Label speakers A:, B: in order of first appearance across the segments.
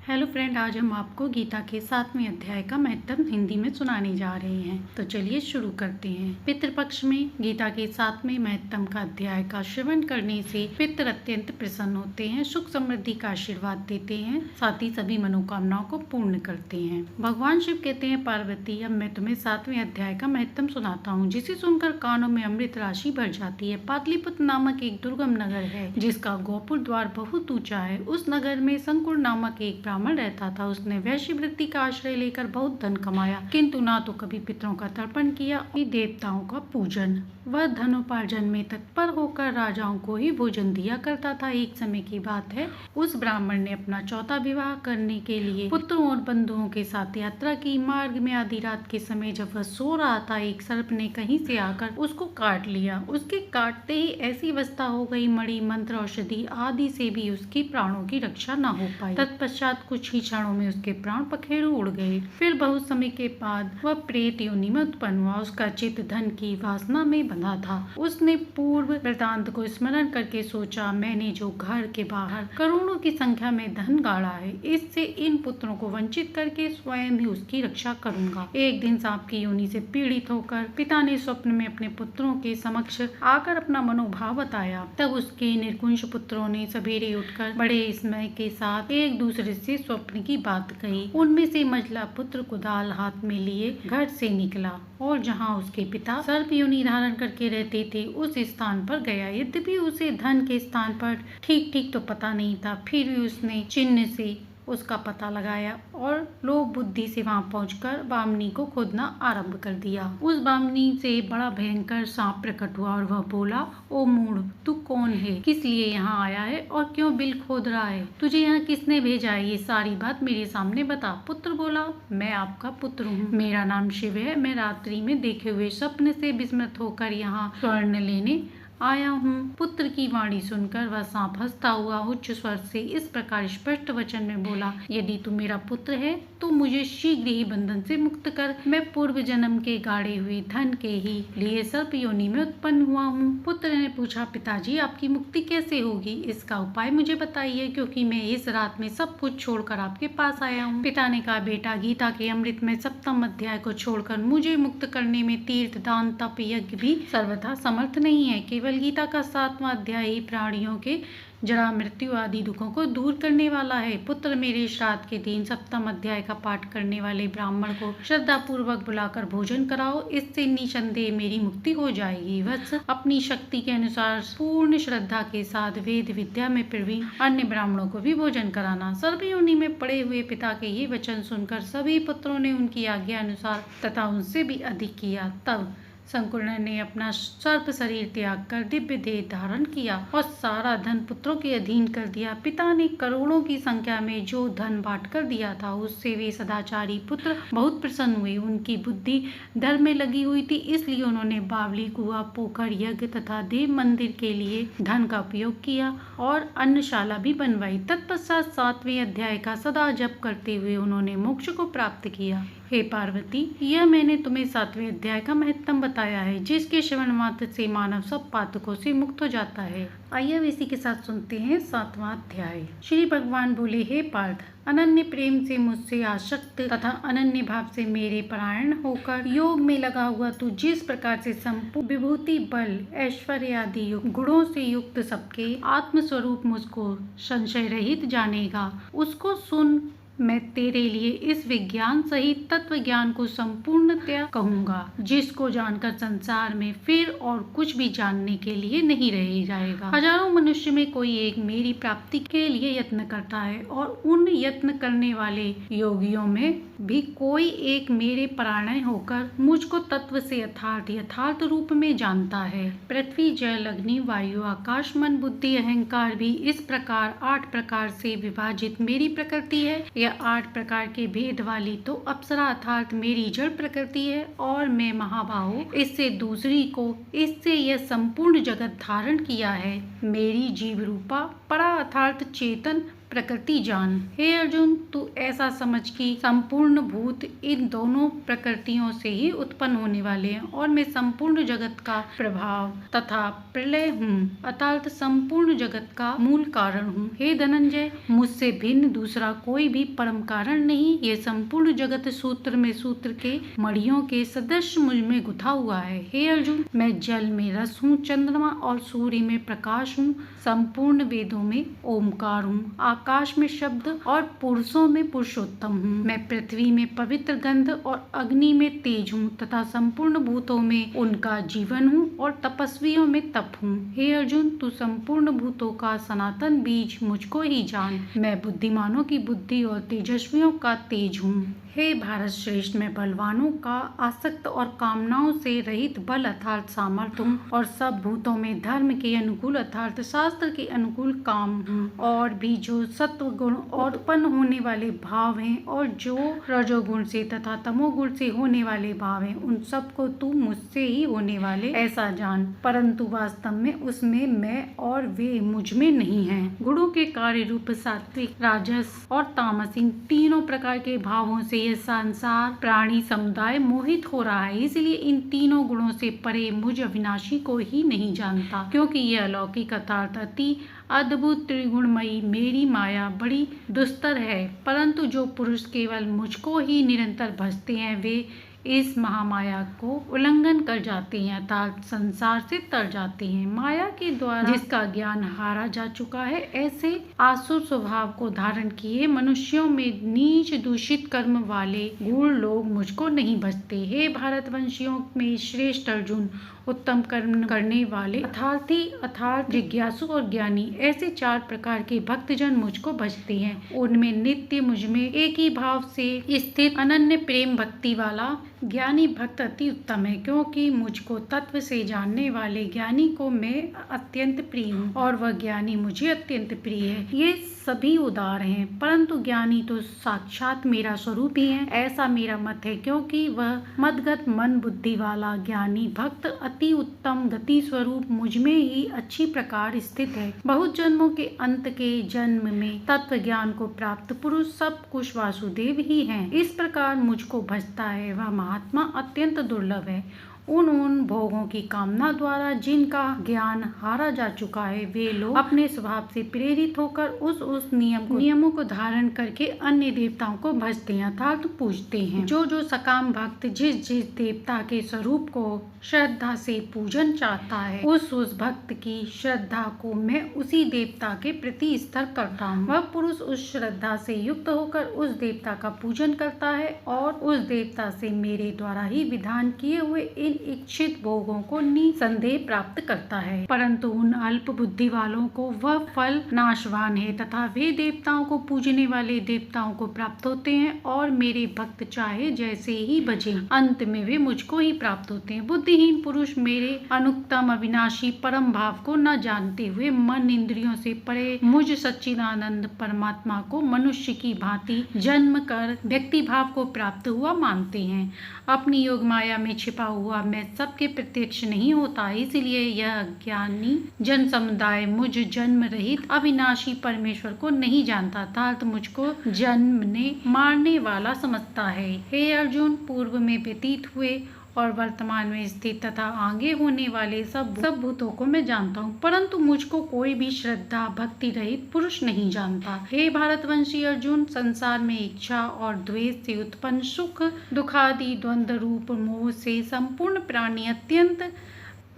A: Hello friend, आज हम आपको गीता के 7वें अध्याय का महत्व हिंदी में सुनाने जा रहे हैं। तो चलिए शुरू करते हैं। पितृपक्ष में गीता के 7वें महत्व का अध्याय का श्रवण करने से पितृ अत्यंत प्रसन्न होते हैं, सुख समृद्धि का आशीर्वाद देते हैं, साथ ही सभी मनोकामनाओं को पूर्ण करते हैं। भगवान शिव कहते हैं, पार्वती अब मैं तुम्हें 7वें अध्याय का महत्व सुनाता हूँ, जिसे सुनकर कानों में अमृत राशि भर जाती है। पाटलिपुत्र नामक एक दुर्गम नगर है, जिसका गोपुर द्वार बहुत ऊंचा है। उस नगर में शंकुर नामक एक ब्राह्मण रहता था। उसने वैश्यवृत्ति का आश्रय लेकर बहुत धन कमाया, किंतु ना तो कभी पितरों का तर्पण किया और देवताओं का पूजन। वह धनोपार्जन में तत्पर होकर राजाओं को ही भोजन दिया करता था। एक समय की बात है, उस ब्राह्मण ने अपना चौथा विवाह करने के लिए पुत्रों और बंधुओं के साथ यात्रा की। मार्ग में आधी रात के समय जब वह सो रहा था, एक सर्प ने कहीं से आकर उसको काट लिया। उसके काटते ही ऐसी अवस्था हो गई, मणि मंत्र औषधि आदि से भी उसकी प्राणों की रक्षा न हो पाई। तत्पश्चात कुछ ही क्षणों में उसके प्राण पखेरु उड़ गए। फिर बहुत समय के बाद वह प्रेत योनि में उत्पन्न हुआ। उसका चित्त धन की वासना में बंधा था। उसने पूर्व वृतांत को स्मरण करके सोचा, मैंने जो घर के बाहर करोड़ों की संख्या में धन गाड़ा है, इससे इन पुत्रों को वंचित करके स्वयं ही उसकी रक्षा करूंगा। एक दिन सांप की योनि से पीड़ित होकर पिता ने स्वप्न में अपने पुत्रों के समक्ष आकर अपना मनोभाव बताया। तब उसके निर्कुंश पुत्रों ने सवेरे उठकर बड़े स्नेह के साथ एक दूसरे से स्वप्न की बात कही। उनमें से मझला पुत्र कुदाल हाथ में लिए घर से निकला और जहाँ उसके पिता सर्प योनि धारण करके रहते थे, उस स्थान पर गया। यद्यपि उसे धन के स्थान पर ठीक तो पता नहीं था, फिर भी उसने चिन्ह से उसका पता लगाया और लोभ बुद्धि से वहां पहुंचकर बामनी को खोदना आरंभ कर दिया। उस बामनी से बड़ा भयंकर सांप प्रकट हुआ और वह बोला, ओ मूढ़, तू कौन है, किस लिए यहाँ आया है और क्यों बिल खोद रहा है? तुझे यहाँ किसने भेजा है? ये सारी बात मेरे सामने बता। पुत्र बोला, मैं आपका पुत्र हूँ, मेरा नाम शिव है। मैं रात्रि में देखे हुए स्वप्न से विस्मृत होकर यहाँ स्वर्ण लेने आया हूँ। पुत्र की वाणी सुनकर वह सांप हंसता हुआ उच्च स्वर से इस प्रकार स्पष्ट वचन में बोला, यदि तू मेरा पुत्र है तो मुझे शीघ्र ही बंधन से मुक्त कर। मैं पूर्व जन्म के गाड़े हुए धन के ही लिए सर्प योनि में उत्पन्न हुआ हूँ। पुत्र ने पूछा, पिताजी आपकी मुक्ति कैसे होगी? इसका उपाय मुझे बताइए, क्योंकि मैं इस रात में सब कुछ छोड़कर आपके पास आया हूँ। पिता ने कहा, बेटा, गीता के अमृत में 7वें अध्याय को छोड़कर मुझे मुक्त करने में तीर्थ दान तप यज्ञ भी सर्वथा समर्थ नहीं है। केवल गीता का 7वां अध्याय ही प्राणियों के जरा मृत्यु आदि दुखों को दूर करने वाला है। पुत्र, मेरे श्राद्ध के दिन 7वें अध्याय का पाठ करने वाले ब्राह्मण को श्रद्धा पूर्वक बुलाकर भोजन कराओ, इससे निसंदेह मेरी मुक्ति हो जाएगी। वत्स, अपनी शक्ति के अनुसार पूर्ण श्रद्धा के साथ वेद विद्या में प्रवीण अन्य ब्राह्मणों को भी भोजन कराना। सर्प योनि में पड़े हुए पिता के ये वचन सुनकर सभी पुत्रों ने उनकी आज्ञा अनुसार तथा उनसे भी अधिक किया। तब शंकुर्ण ने अपना सर्प शरीर त्याग कर दिव्य देह धारण किया और सारा धन पुत्रों के अधीन कर दिया। पिता ने करोड़ों की संख्या में जो धन बांट कर दिया था, उससे वे सदाचारी पुत्र बहुत प्रसन्न हुए। उनकी बुद्धि धर्म में लगी हुई थी, इसलिए उन्होंने बावली, कुआं, पोखर, यज्ञ तथा देव मंदिर के लिए धन का उपयोग किया और अन्नशाला भी बनवाई। तत्पश्चात 7वें अध्याय का सदा जप करते हुए उन्होंने मोक्ष को प्राप्त किया। हे पार्वती, यह मैंने तुम्हें 7वें अध्याय का महत्व बताया है, जिसके श्रवण मात्र से मानव सब पातकों से मुक्त हो जाता है। आइए अब इसी के साथ सुनते हैं 7वां अध्याय। श्री भगवान बोले, हे पार्थ, अनन्य प्रेम से मुझसे आसक्त तथा अनन्य भाव से मेरे परायण होकर योग में लगा हुआ तू जिस प्रकार से संपूर्ण विभूति, बल, ऐश्वर्य आदि गुणों से युक्त सबके आत्मस्वरूप मुझको संशय रहित जानेगा, उसको सुन। मैं तेरे लिए इस विज्ञान सहित तत्व ज्ञान को संपूर्णतया कहूँगा, जिसको जानकर संसार में फिर और कुछ भी जानने के लिए नहीं रह जाएगा। हजारों मनुष्य में कोई एक मेरी प्राप्ति के लिए यत्न करता है और उन यत्न करने वाले योगियों में भी कोई एक मेरे परायण होकर मुझको तत्व से यथार्थ रूप में जानता है। पृथ्वी, जल, अग्नि, वायु, आकाश, मन, बुद्धि, अहंकार भी इस प्रकार 8 प्रकार से विभाजित मेरी प्रकृति है। यह 8 प्रकार के भेद वाली तो अप्सरा अर्थात मेरी जड़ प्रकृति है और मैं महाबाहु इससे दूसरी को, इससे यह संपूर्ण जगत धारण किया है। मेरी जीव रूपा परा अर्थात चेतन प्रकृति जान। हे अर्जुन, तू ऐसा समझ कि संपूर्ण भूत इन दोनों प्रकृतियों से ही उत्पन्न होने वाले हैं और मैं संपूर्ण जगत का प्रभाव तथा प्रलय हूँ, अर्थात संपूर्ण जगत का मूल कारण हूँ। हे धनंजय, मुझसे भिन्न दूसरा कोई भी परम कारण नहीं। ये संपूर्ण जगत सूत्र में सूत्र के मणियों के सदृश मुझ में गुथा हुआ है। हे अर्जुन, मैं जल में रस हूँ, चंद्रमा और सूर्य में प्रकाश हूँ, संपूर्ण वेदों में ओमकार हूँ, आकाश में शब्द और पुरुषों में पुरुषोत्तम हूँ। मैं पृथ्वी में पवित्र गंध और अग्नि में तेज हूँ तथा संपूर्ण भूतों में उनका जीवन हूँ और तपस्वियों में तप हूँ। हे अर्जुन, तू संपूर्ण भूतों का सनातन बीज मुझको ही जान। मैं बुद्धिमानों की बुद्धि और तेजस्वियों का तेज हूँ। हे भारत श्रेष्ठ, मैं बलवानों का आसक्त और कामनाओं से रहित बल अर्थात सामर्थ्य हूँ और सब भूतों में धर्म के अनुकूल अर्थात शास्त्र के अनुकूल काम हूँ। और भी जो सत्व गुण और उत्पन्न होने वाले भाव हैं और जो रजोगुण से तथा तमोगुण से होने वाले भाव हैं, उन सब को तू मुझसे ही होने वाले ऐसा जान, परंतु वास्तव में उसमें मैं और वे मुझ में नहीं है। गुणों के कार्य रूप सात्विक, राजस और तामस, इन तीनों प्रकार के भावों से यह संसार प्राणी समुदाय मोहित हो रहा है। इसलिए इन तीनों गुणों से परे मुझ अविनाशी को ही नहीं जानता, क्योंकि यह अलौकिक अर्थात अति अद्भुत त्रिगुणमयी मेरी माया बड़ी दुस्तर है। परंतु जो पुरुष केवल मुझको ही निरंतर भजते हैं, वे इस महामाया को उल्लंघन कर जाते हैं अर्थात संसार से तर जाते हैं। माया के द्वारा जिसका ज्ञान हारा जा चुका है, ऐसे आसुर स्वभाव को धारण किए मनुष्यों में नीच दूषित कर्म वाले गूढ़ लोग मुझको नहीं भजते। हे भारतवंशियों में श्रेष्ठ अर्जुन, उत्तम कर्म करने वाले अर्थात जिज्ञासु और ज्ञानी, ऐसे 4 प्रकार के भक्तजन मुझको भजते हैं। उनमें नित्य मुझमें एक ही भाव से स्थित अनन्य प्रेम भक्ति वाला ज्ञानी भक्त अति उत्तम है, क्योंकि मुझको तत्व से जानने वाले ज्ञानी को मैं अत्यंत प्रिय हूँ और वह ज्ञानी मुझे अत्यंत प्रिय है। ये सभी उदार हैं, परंतु ज्ञानी तो साक्षात मेरा स्वरूप ही है, ऐसा मेरा मत है, क्योंकि वह मदगत मन बुद्धि वाला ज्ञानी भक्त अति उत्तम गति स्वरूप मुझ में ही अच्छी प्रकार स्थित है। बहुत जन्मों के अंत के जन्म में तत्व ज्ञान को प्राप्त पुरुष सब कुछ वासुदेव ही हैं। इस प्रकार मुझको भजता है वह महात्मा अत्यंत दुर्लभ है। उन भोगों की कामना द्वारा जिनका ज्ञान हारा जा चुका है, वे लोग अपने स्वभाव से प्रेरित होकर उस नियमों को धारण करके अन्य देवताओं को भजते हैं अर्थात पूजते हैं। जो सकाम भक्त जिस देवता के स्वरूप को श्रद्धा से पूजन चाहता है, उस भक्त की श्रद्धा को मैं उसी देवता के प्रति स्थिर करता हूँ। वह पुरुष उस श्रद्धा से युक्त होकर उस देवता का पूजन करता है और उस देवता से मेरे द्वारा ही विधान किए हुए इन इच्छित भोगों को निसंदेह प्राप्त करता है। परंतु उन अल्प बुद्धि वालों को वह फल नाशवान है तथा वे देवताओं को पूजने वाले देवताओं को प्राप्त होते हैं और मेरे भक्त चाहे जैसे ही भजे, अंत में वे मुझको ही प्राप्त होते हैं। बुद्धिहीन पुरुष मेरे अनुत्तम अविनाशी परम भाव को न जानते हुए मन इंद्रियों से परे मुझ सच्चिदानंद परमात्मा को मनुष्य की भांति जन्म कर व्यक्ति भाव को प्राप्त हुआ मानते हैं। अपनी योग माया में छिपा हुआ मैं सबके प्रत्यक्ष नहीं होता, इसलिए यह ज्ञानी जन समुदाय मुझ जन्म रहित अविनाशी परमेश्वर को नहीं जानता अर्थात मुझको जन्मने मारने वाला समझता है। हे अर्जुन, पूर्व में व्यतीत हुए और वर्तमान में स्थित तथा आगे होने वाले सब भूतों को मैं जानता हूँ, परंतु मुझको कोई भी श्रद्धा भक्ति रहित पुरुष नहीं जानता। हे भारतवंशी अर्जुन, संसार में इच्छा और द्वेष से उत्पन्न सुख दुखादि द्वंद्व रूप मोह से संपूर्ण प्राणी अत्यंत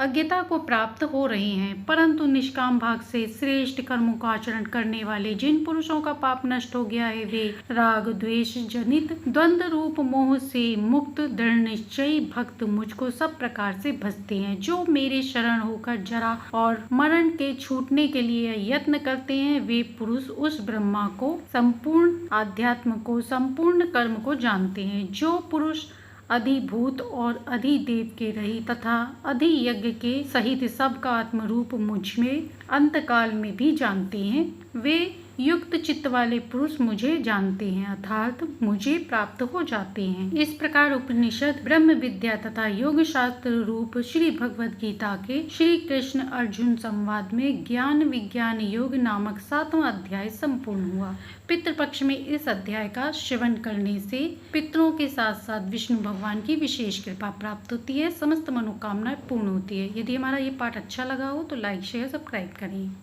A: अज्ञता को प्राप्त हो रहे हैं, परंतु निष्काम भाग से श्रेष्ठ कर्मों का आचरण करने वाले जिन पुरुषों का पाप नष्ट हो गया है, वे राग द्वेष जनित द्वंद्व रूप मोह से मुक्त दृढ़ निश्चयी भक्त मुझको सब प्रकार से भजते हैं। जो मेरे शरण होकर जरा और मरण के छूटने के लिए यत्न करते हैं, वे पुरुष उस ब्रह्मा को, संपूर्ण आध्यात्म को, संपूर्ण कर्म को जानते हैं। जो पुरुष अधिभूत और अधिदेव के रहित तथा अधियज्ञ के सहित सबका आत्मरूप मुझ में अंतकाल में भी जानते हैं, वे युक्त चित्त वाले पुरुष मुझे जानते हैं अर्थात मुझे प्राप्त हो जाते हैं। इस प्रकार उपनिषद ब्रह्म विद्या तथा योग शास्त्र रूप श्री भगवद गीता के श्री कृष्ण अर्जुन संवाद में ज्ञान विज्ञान योग नामक 7वां अध्याय संपूर्ण हुआ। पितृपक्ष में इस अध्याय का श्रवण करने से पितरों के साथ साथ विष्णु भगवान की विशेष कृपा प्राप्त होती है, समस्त मनोकामनाएं पूर्ण होती है। यदि हमारा ये पाठ अच्छा लगा हो तो लाइक शेयर सब्सक्राइब करें।